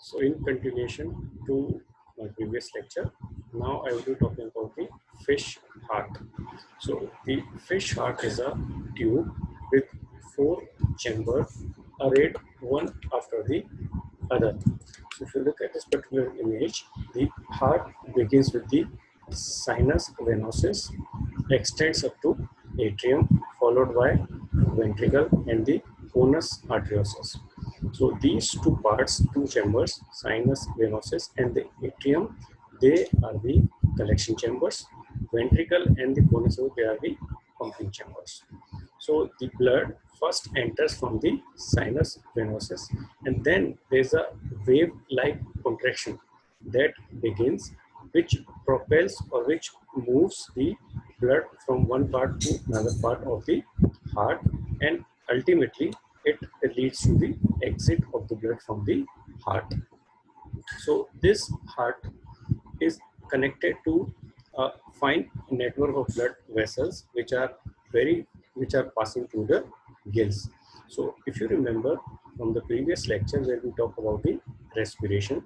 So in continuation to my previous lecture, now I will be talking about the fish heart. So the fish heart is a tube with four chambers arrayed one after the other. So if you look at this particular image, the heart begins with the sinus venosus, extends up to atrium, followed by ventricle and the conus arteriosus. So these two parts, two chambers, sinus venosus and the atrium, they are the collection chambers. Ventricle and the conus, they are the pumping chambers. So the blood first enters from the sinus venosus, and then there's a wave-like contraction that begins, which propels or which moves the blood from one part to another part of the heart, and ultimately it leads to the exit of the blood from the heart. So this heart is connected to a fine network of blood vessels which are passing through the gills. So if you remember from the previous lecture where we talk about the respiration,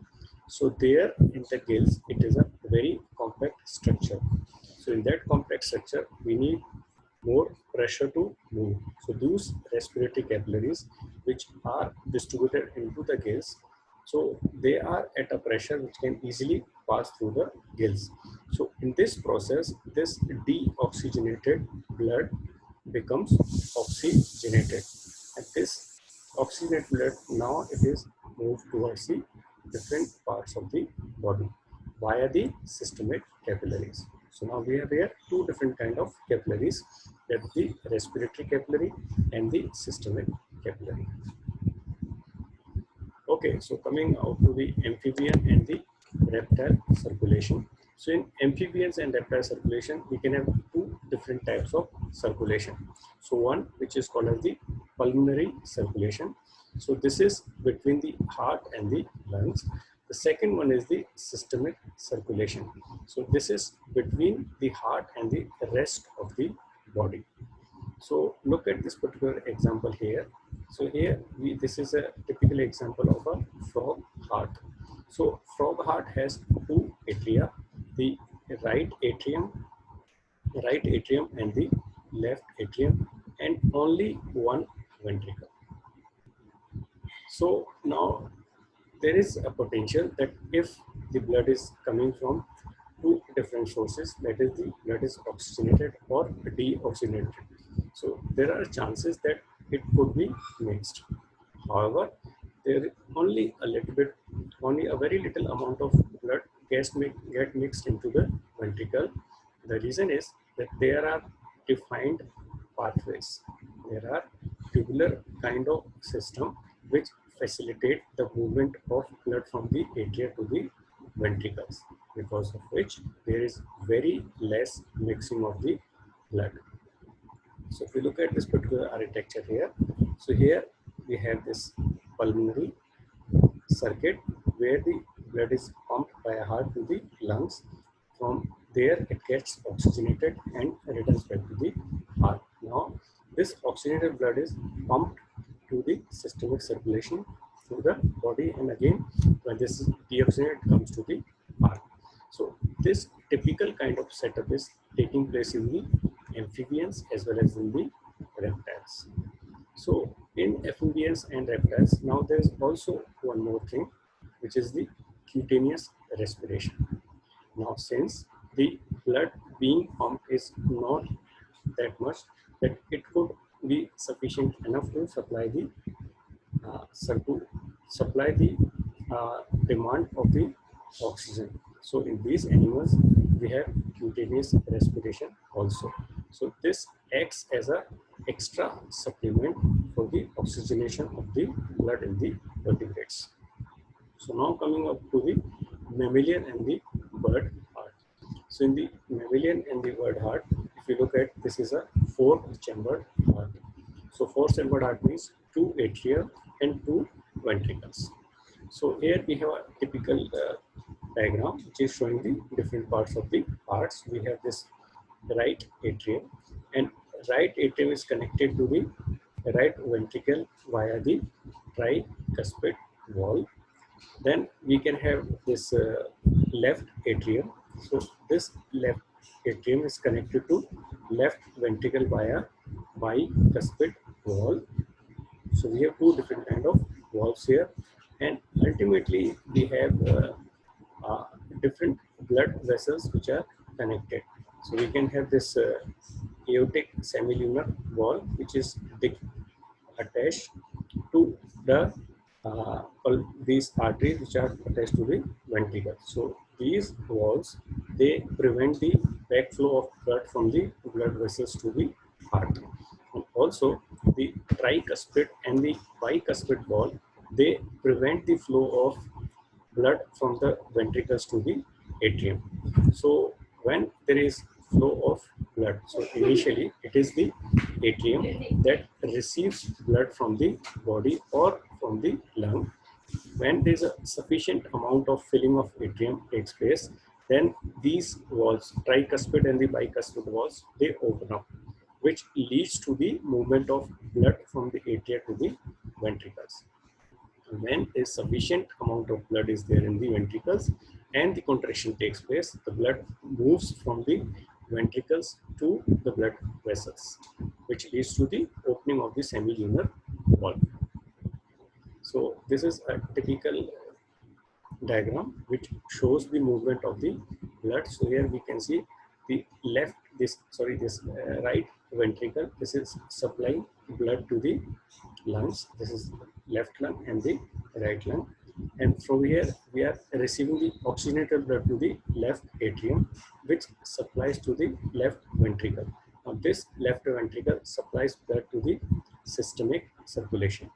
so there in the gills it is a very compact structure. So in that compact structure we need more pressure to move. So those respiratory capillaries which are distributed into the gills, so they are at a pressure which can easily pass through the gills. So in this process, this deoxygenated blood becomes oxygenated. And this oxygenated blood now it is moved towards the different parts of the body via the systemic capillaries. So now we have here two different kind of capillaries, that the respiratory capillary and the systemic capillary. Okay, so coming out to the amphibian and the reptile circulation. So in amphibians and reptile circulation, we can have two different types of circulation. So one which is called as the pulmonary circulation. So this is between the heart and the lungs. The second one is the systemic circulation. So this is between the heart and the rest of the body. So look at this particular example here. So here this is a typical example of a frog heart. So frog heart has two atria, the right atrium and the left atrium, and only one ventricle. So now there is a potential that if the blood is coming from two different sources, that is the blood is oxygenated or deoxygenated. So there are chances that it could be mixed. However, there is only a little bit, only a very little amount of blood get mixed into the ventricle. The reason is that there are defined pathways. There are tubular kind of system which facilitate the movement of blood from the atria to the ventricles, because of which there is very less mixing of the blood. So if we look at this particular architecture here, so here we have this pulmonary circuit where the blood is pumped by a heart to the lungs. From there it gets oxygenated and returns back to the heart. Now this oxygenated blood is pumped to the systemic circulation through the body, and again when this is deoxygenated it comes to the heart. So this typical kind of setup is taking place in the amphibians as well as in the reptiles. So in amphibians and reptiles, now there is also one more thing, which is the cutaneous respiration. Now since the blood being pumped is not that much that it could be sufficient enough to supply the demand of the oxygen. So in these animals, we have cutaneous respiration also. So this acts as a extra supplement for the oxygenation of the blood in the vertebrates. So now coming up to the mammalian and the bird heart. So in the mammalian and the bird heart, if you look at, this is a four-chambered heart. So four-chambered heart means two atria and two ventricles. So here we have a typical diagram which is showing the different parts of the hearts. We have this right atrium, and right atrium is connected to the right ventricle via the tricuspid wall. Then we can have this left atrium. So this left atrium is connected to left ventricle via bicuspid valve. So we have two different kind of valves here, and ultimately we have uh, different blood vessels which are connected. So we can have this aortic semilunar valve, which is attached to the these arteries which are attached to the ventricle. So these valves, they prevent the backflow of blood from the blood vessels to the heart. And also the tricuspid and the bicuspid valve, they prevent the flow of blood from the ventricles to the atrium. So when there is flow of blood, so initially it is the atrium that receives blood from the body or from the lung. When there is a sufficient amount of filling of atrium takes place, then these valves, tricuspid and the bicuspid valves, they open up, which leads to the movement of blood from the atria to the ventricles. When a sufficient amount of blood is there in the ventricles and the contraction takes place, the blood moves from the ventricles to the blood vessels, which leads to the opening of the semilunar valve. So this is a typical diagram which shows the movement of the blood. So here we can see the left, this right ventricle. This is supplying blood to the lungs. This is left lung and the right lung. And from here we are receiving the oxygenated blood to the left atrium, which supplies to the left ventricle. Now this left ventricle supplies blood to the systemic circulation.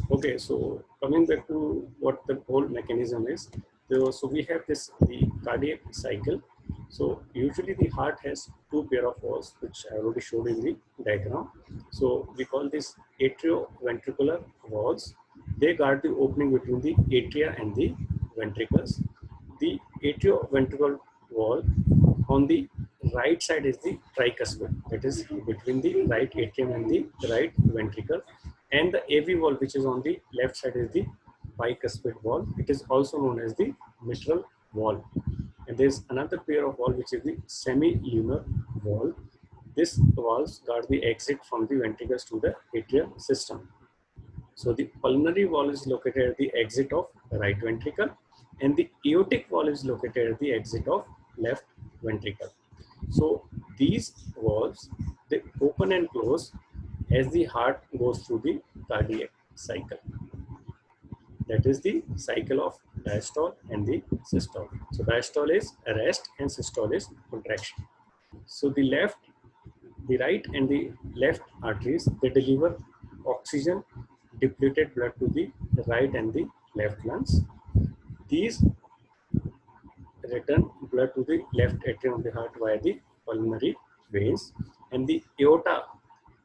Okay, so coming back to what the whole mechanism is, so we have the cardiac cycle. So usually the heart has two pair of valves, which I already showed in the diagram. So we call this atrioventricular valves. They guard the opening between the atria and the ventricles. The atrioventricular valve on the right side is the tricuspid, that is between the right atrium and the right ventricle, and the AV valve, which is on the left side, is the bicuspid valve. It is also known as the mitral valve. And there is another pair of valve, which is the semilunar valve. This valves guard the exit from the ventricles to the atrial system. So the pulmonary valve is located at the exit of the right ventricle, and the aortic valve is located at the exit of left ventricle. So these valves, they open and close as the heart goes through the cardiac cycle. That is the cycle of diastole and the systole. So diastole is rest and systole is contraction. So the right and the left arteries, they deliver oxygen depleted blood to the right and the left lungs. These return blood to the left atrium of the heart via the pulmonary veins, and the aorta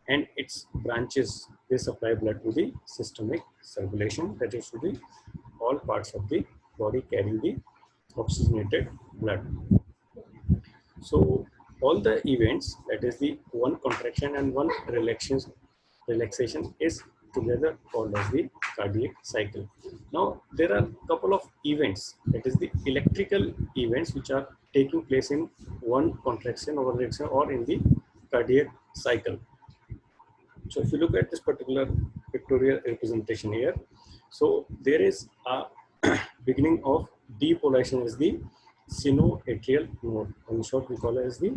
and its branches, they supply blood to the systemic circulation, that is to the all parts of the body carrying the oxygenated blood. So all the events, that is the one contraction and one relaxation, is together called as the cardiac cycle. Now there are a couple of events, that is the electrical events, which are taking place in one contraction or relaxation or in the cardiac cycle. So if you look at this particular pictorial representation here, so there is a beginning of depolarization as the sinoatrial node. In short, we call it as the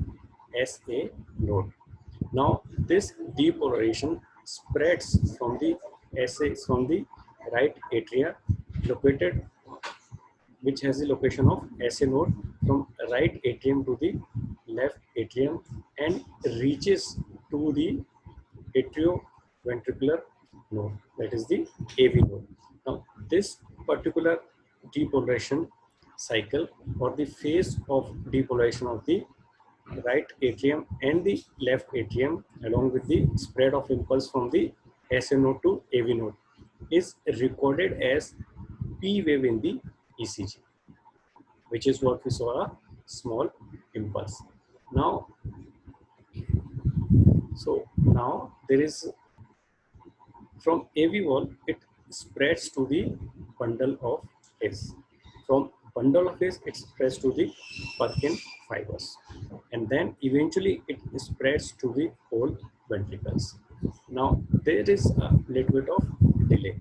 SA node. Now this depolarization spreads from the right atria located, which has the location of SA node, from right atrium to the left atrium and reaches to the atrioventricular node, that is the AV node. Now this particular depolarization cycle, or the phase of depolarization of the right atrium and the left atrium, along with the spread of impulse from the SA node to AV node, is recorded as P wave in the ECG, which is what we saw, a small impulse. Now there is From AV wall, it spreads to the bundle of his. From bundle of his, it spreads to the Purkinje fibers, and then eventually it spreads to the whole ventricles. Now there is a little bit of delay.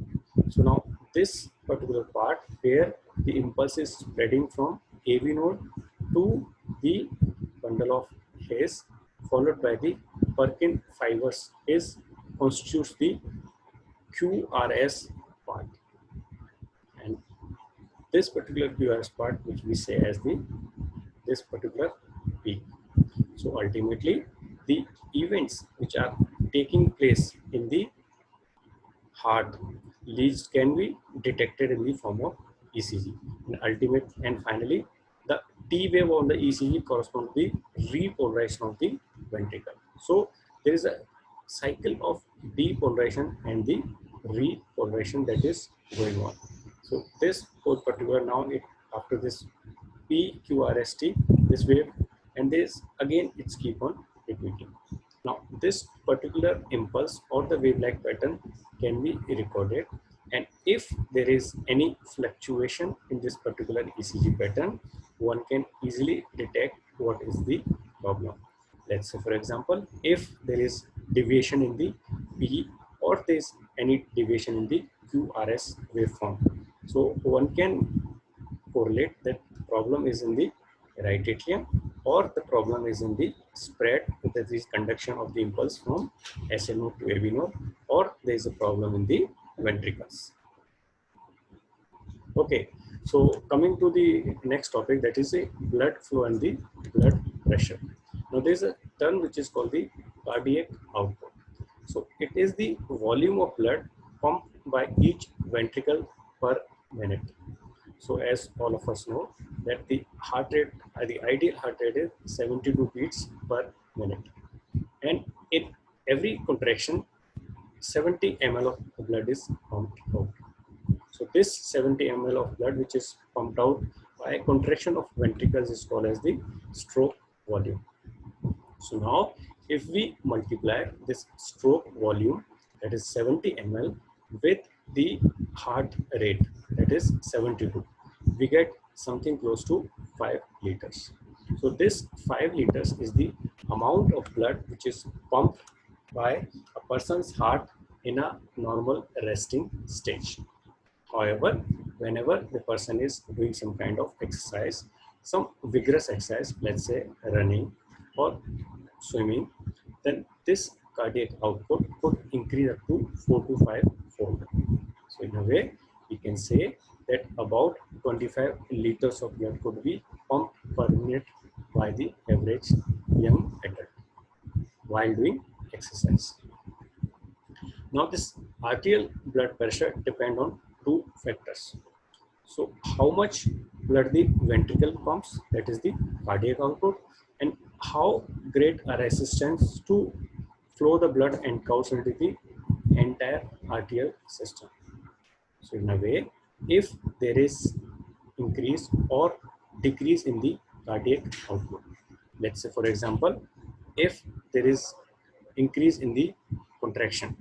So now this particular part where the impulse is spreading from AV node to the bundle of His, followed by the Purkinje fibers, is constitutes the QRS part, and this particular QRS part, which we say as the this particular peak. So ultimately, the events which are taking place in the heart leads can be detected in the form of ECG. And finally, the T wave on the ECG corresponds to the repolarization of the ventricle. So there is a cycle of depolarization and the repolarization that is going on. So this whole particular now after this PQRST, this wave, and this again it's keep on repeating. Now this particular impulse or the wave-like pattern can be recorded, and if there is any fluctuation in this particular ECG pattern, one can easily detect what is the problem. Let's say, for example, if there is deviation in the P or there is any deviation in the QRS waveform, so one can correlate that problem is in the right atrium or the problem is in the spread, that is conduction of the impulse from SL node to AV node, or there is a problem in the ventricles. Okay, so coming to the next topic, that is a blood flow and the blood pressure. Now there is a term which is called the cardiac output. So it is the volume of blood pumped by each ventricle per minute. So as all of us know that the heart rate, the ideal heart rate is 72 beats per minute, and in every contraction 70 ml of blood is pumped out. So this 70 ml of blood which is pumped out by contraction of ventricles is called as the stroke volume. So now if we multiply this stroke volume, that is 70 ml, with the heart rate, that is 72, we get something close to 5 liters. So this 5 liters is the amount of blood which is pumped by a person's heart in a normal resting stage. However, whenever the person is doing some kind of exercise, some vigorous exercise, let's say running or swimming, then this cardiac output could increase up to 4 to 5 fold. So in a way, we can say that about 25 liters of blood could be pumped per minute by the average young adult while doing exercise. Now this arterial blood pressure depends on two factors. So how much blood the ventricle pumps, that is the cardiac output, and how great a resistance to flow the blood encounters into the entire arterial system. So in a way, if there is increase or decrease in the cardiac output, let's say for example, if there is increase in the contraction,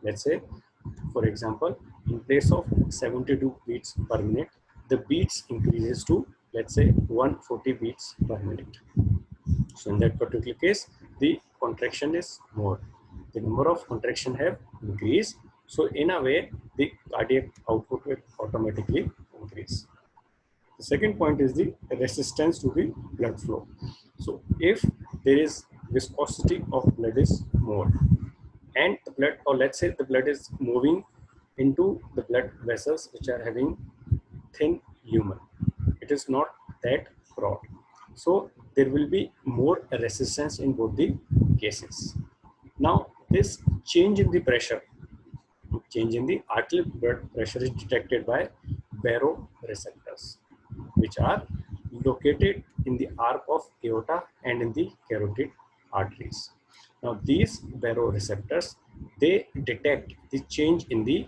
let's say for example, in place of 72 beats per minute, the beats increases to, let's say, 140 beats per minute. So in that particular case, the contraction is more. The number of contraction have increased. So in a way, the cardiac output will automatically increase. The second point is the resistance to the blood flow. So if there is viscosity of blood is more, and the blood, or let's say the blood is moving into the blood vessels which are having thin lumen, it is not that broad, so there will be more resistance in both the cases. Now this change in the pressure, change in the arterial blood pressure, is detected by baroreceptors, which are located in the arc of aorta and in the carotid arteries. Now these baroreceptors, they detect the change in the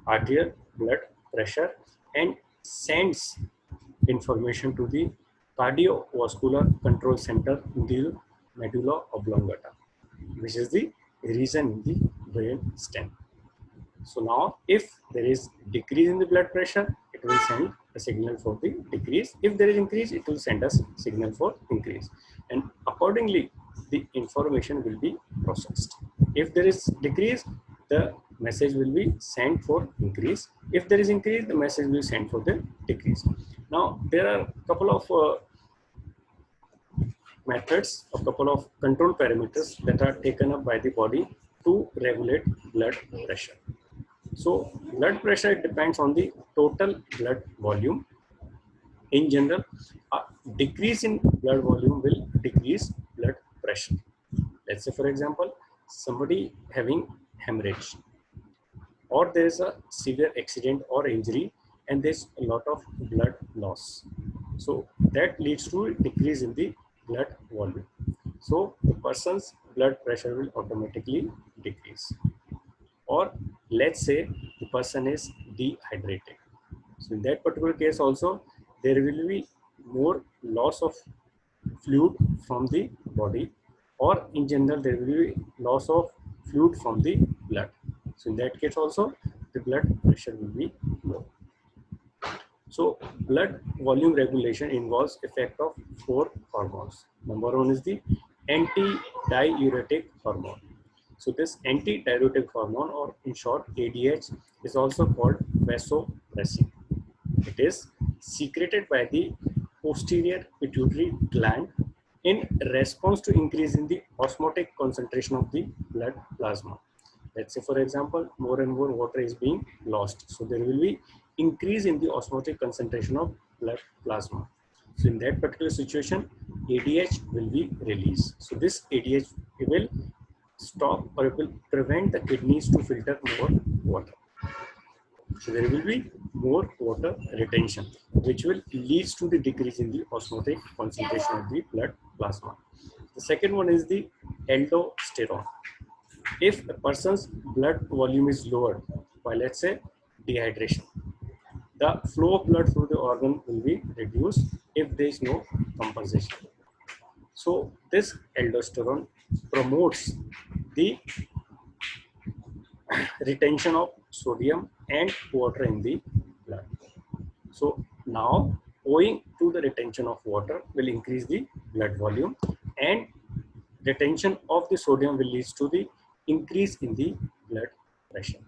arterial blood pressure and sends information to the cardiovascular control center in the medulla oblongata, which is the region in the brain stem. So now if there is decrease in the blood pressure, it will send a signal for the decrease. If there is increase, it will send us signal for increase. And accordingly, the information will be processed. If there is decrease, the message will be sent for increase. If there is increase, the message will be sent for the decrease. Now there are a couple of methods, a couple of control parameters that are taken up by the body to regulate blood pressure. So blood pressure depends on the total blood volume. In general, a decrease in blood volume will decrease blood pressure. Let's say, for example, somebody having hemorrhage, or there is a severe accident or injury, and there's a lot of blood loss. So that leads to a decrease in the blood volume. So the person's blood pressure will automatically decrease. Or let's say the person is dehydrated. So in that particular case also, there will be more loss of fluid from the body, or in general there will be loss of fluid from the blood. So in that case also, the blood pressure will be low. So blood volume regulation involves effect of 4 hormones. Number 1 is the antidiuretic hormone. So this antidiuretic hormone, or in short ADH, is also called vasopressin. It is secreted by the posterior pituitary gland in response to increase in the osmotic concentration of the blood plasma. Let's say, for example, more and more water is being lost. So there will be increase in the osmotic concentration of blood plasma. So in that particular situation, ADH will be released. So this ADH will stop, or it will prevent the kidneys to filter more water. So there will be more water retention, which will lead to the decrease in the osmotic concentration of the blood plasma. The second one is the aldosterone. If a person's blood volume is lowered by, let's say, dehydration, the flow of blood through the organ will be reduced if there is no compensation. So this aldosterone promotes the retention of sodium and water in the blood. So now, owing to the retention of water will increase the blood volume, and retention of the sodium will lead to the increase in the blood pressure.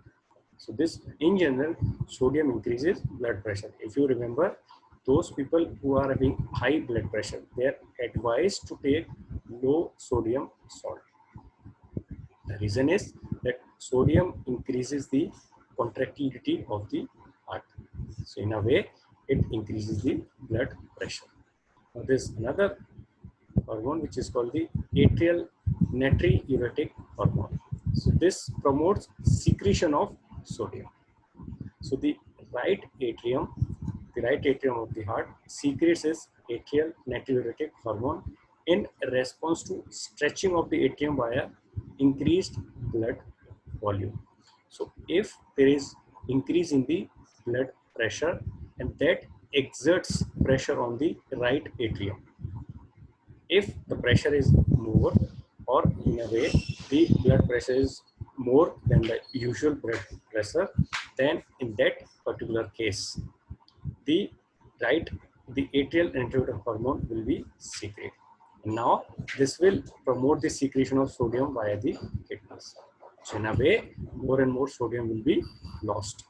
So this, in general, sodium increases blood pressure. If you remember, those people who are having high blood pressure, they are advised to take low sodium salt. The reason is that sodium increases the contractility of the heart. So in a way, it increases the blood pressure. Now there's another hormone which is called the atrial natriuretic hormone. So this promotes secretion of sodium. So the right atrium of the heart secretes its atrial natriuretic hormone in response to stretching of the atrium via increased blood volume. So if there is increase in the blood pressure, and that exerts pressure on the right atrium. If the pressure is more, or in a way the blood pressure is more than the usual blood pressure, then in that particular case, the atrial natriuretic hormone will be secreted. Now this will promote the secretion of sodium via the kidneys. So in a way, more and more sodium will be lost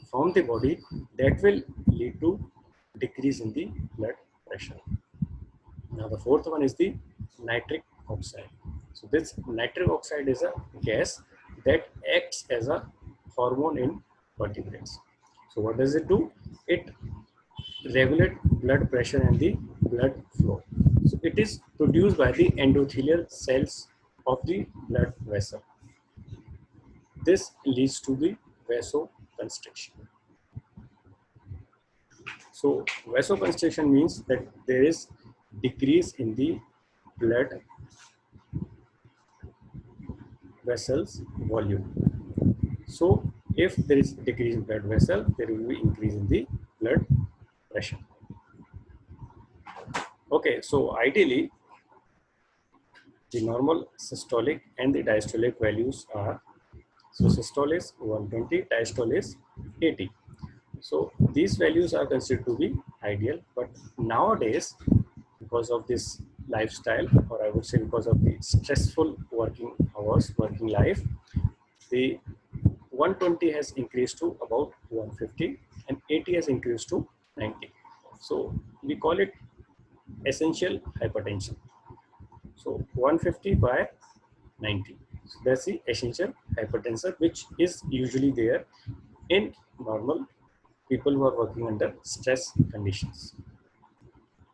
from the body. That will lead to decrease in the blood pressure. Now the fourth one is the nitric oxide. So this nitric oxide is a gas that acts as a hormone in vertebrates. So what does it do? It regulates blood pressure and the blood flow. So it is produced by the endothelial cells of the blood vessel. This leads to the vasoconstriction. So vasoconstriction means that there is decrease in the blood vessels volume. So if there is decrease in blood vessel, there will be increase in the blood pressure. Okay, so ideally, the normal systolic and the diastolic values are So systole is 120, diastole is 80. So these values are considered to be ideal, but nowadays, because of this lifestyle, or I would say because of the stressful working hours, working life, the 120 has increased to about 150 and 80 has increased to 90. So we call it essential hypertension. So 150 by 90. So that's the essential hypertension, which is usually there in normal people who are working under stress conditions.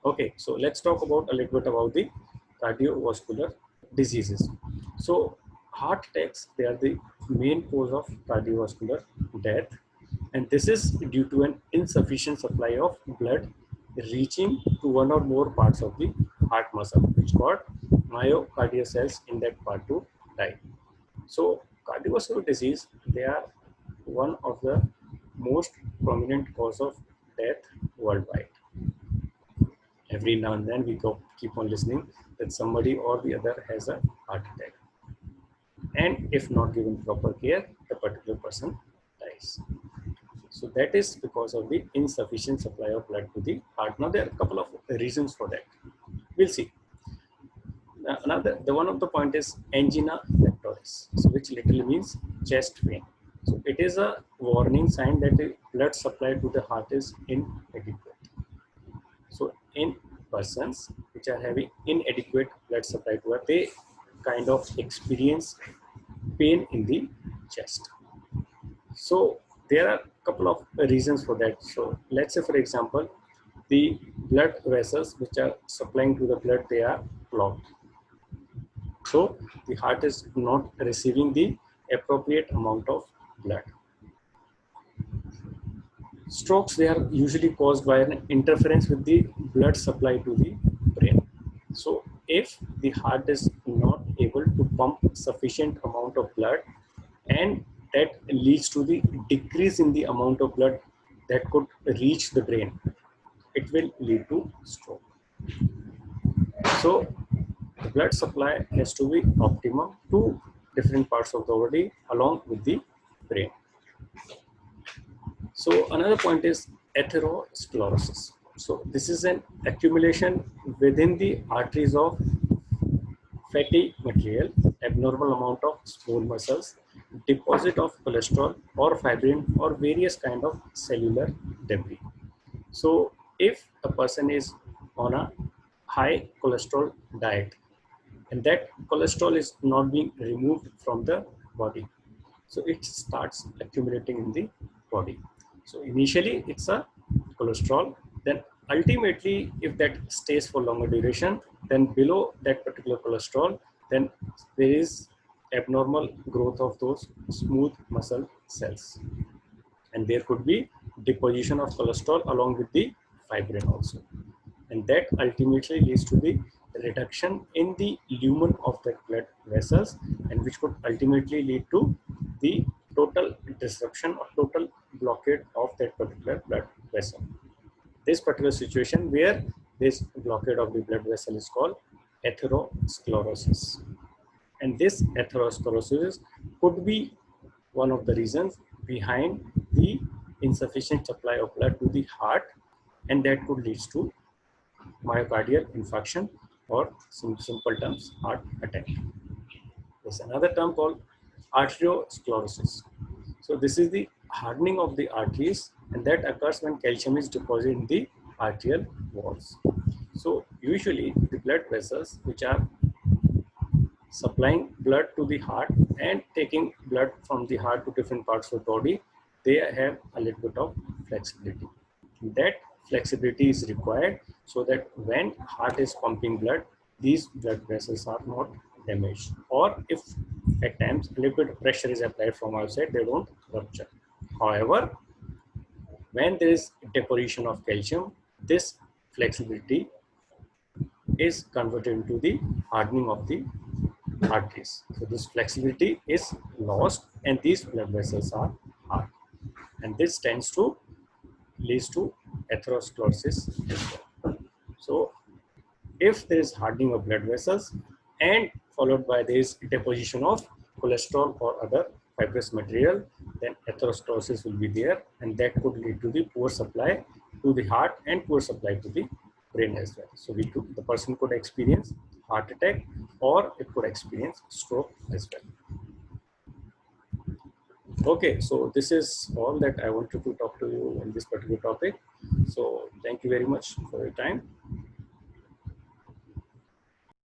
Okay, so let's talk about a little bit about the cardiovascular diseases. So heart attacks, they are the main cause of cardiovascular death, and this is due to an insufficient supply of blood reaching to one or more parts of the heart muscle, which called myocardial cells in that part to die. So cardiovascular disease, they are one of the most prominent cause of death worldwide. Every now and then we keep on listening that somebody or the other has a heart attack. And if not given proper care, the particular person dies. So that is because of the insufficient supply of blood to the heart. Now there are a couple of reasons for that. We'll see. The one of the point is angina pectoris, so which literally means chest pain. So it is a warning sign that the blood supply to the heart is inadequate. So in persons which are having inadequate blood supply to heart, they kind of experience pain in the chest. So there are a couple of reasons for that. So let's say, for example, the blood vessels which are supplying to the blood, they are clogged. So the heart is not receiving the appropriate amount of blood. Strokes, they are usually caused by an interference with the blood supply to the brain. So if the heart is not able to pump sufficient amount of blood, and that leads to the decrease in the amount of blood that could reach the brain, it will lead to stroke. So the blood supply has to be optimum to different parts of the body along with the brain. So another point is atherosclerosis. So this is an accumulation within the arteries of fatty material, abnormal amount of smooth muscles, deposit of cholesterol or fibrin or various kind of cellular debris. So if a person is on a high cholesterol diet and that cholesterol is not being removed from the body, so it starts accumulating in the body. So initially it's a cholesterol, then ultimately if that stays for longer duration, then below that particular cholesterol, then there is abnormal growth of those smooth muscle cells, and there could be deposition of cholesterol along with the fibrin also, and that ultimately leads to the reduction in the lumen of the blood vessels, and which could ultimately lead to the total disruption or total blockade of that particular blood vessel. This particular situation where this blockade of the blood vessel is called atherosclerosis, and this atherosclerosis could be one of the reasons behind the insufficient supply of blood to the heart, and that could lead to myocardial infarction, or simple terms, heart attack. There's another term called arteriosclerosis. So this is the hardening of the arteries, and that occurs when calcium is deposited in the arterial walls. So usually the blood vessels which are supplying blood to the heart and taking blood from the heart to different parts of the body, they have a little bit of flexibility. That flexibility is required so that when heart is pumping blood, these blood vessels are not damaged, or if at times a little bit of pressure is applied from outside, they don't rupture. However, when there is deposition of calcium, this flexibility is converted into the hardening of the arteries. So this flexibility is lost and these blood vessels are hard, and this tends to leads to atherosclerosis as well. So if there is hardening of blood vessels and followed by this deposition of cholesterol or other fibrous material, then atherosclerosis will be there, and that could lead to the poor supply to the heart and poor supply to the brain as well. So the person could experience heart attack, or it could experience stroke as well. Okay, so this is all that I wanted to talk to you on this particular topic. So thank you very much for your time.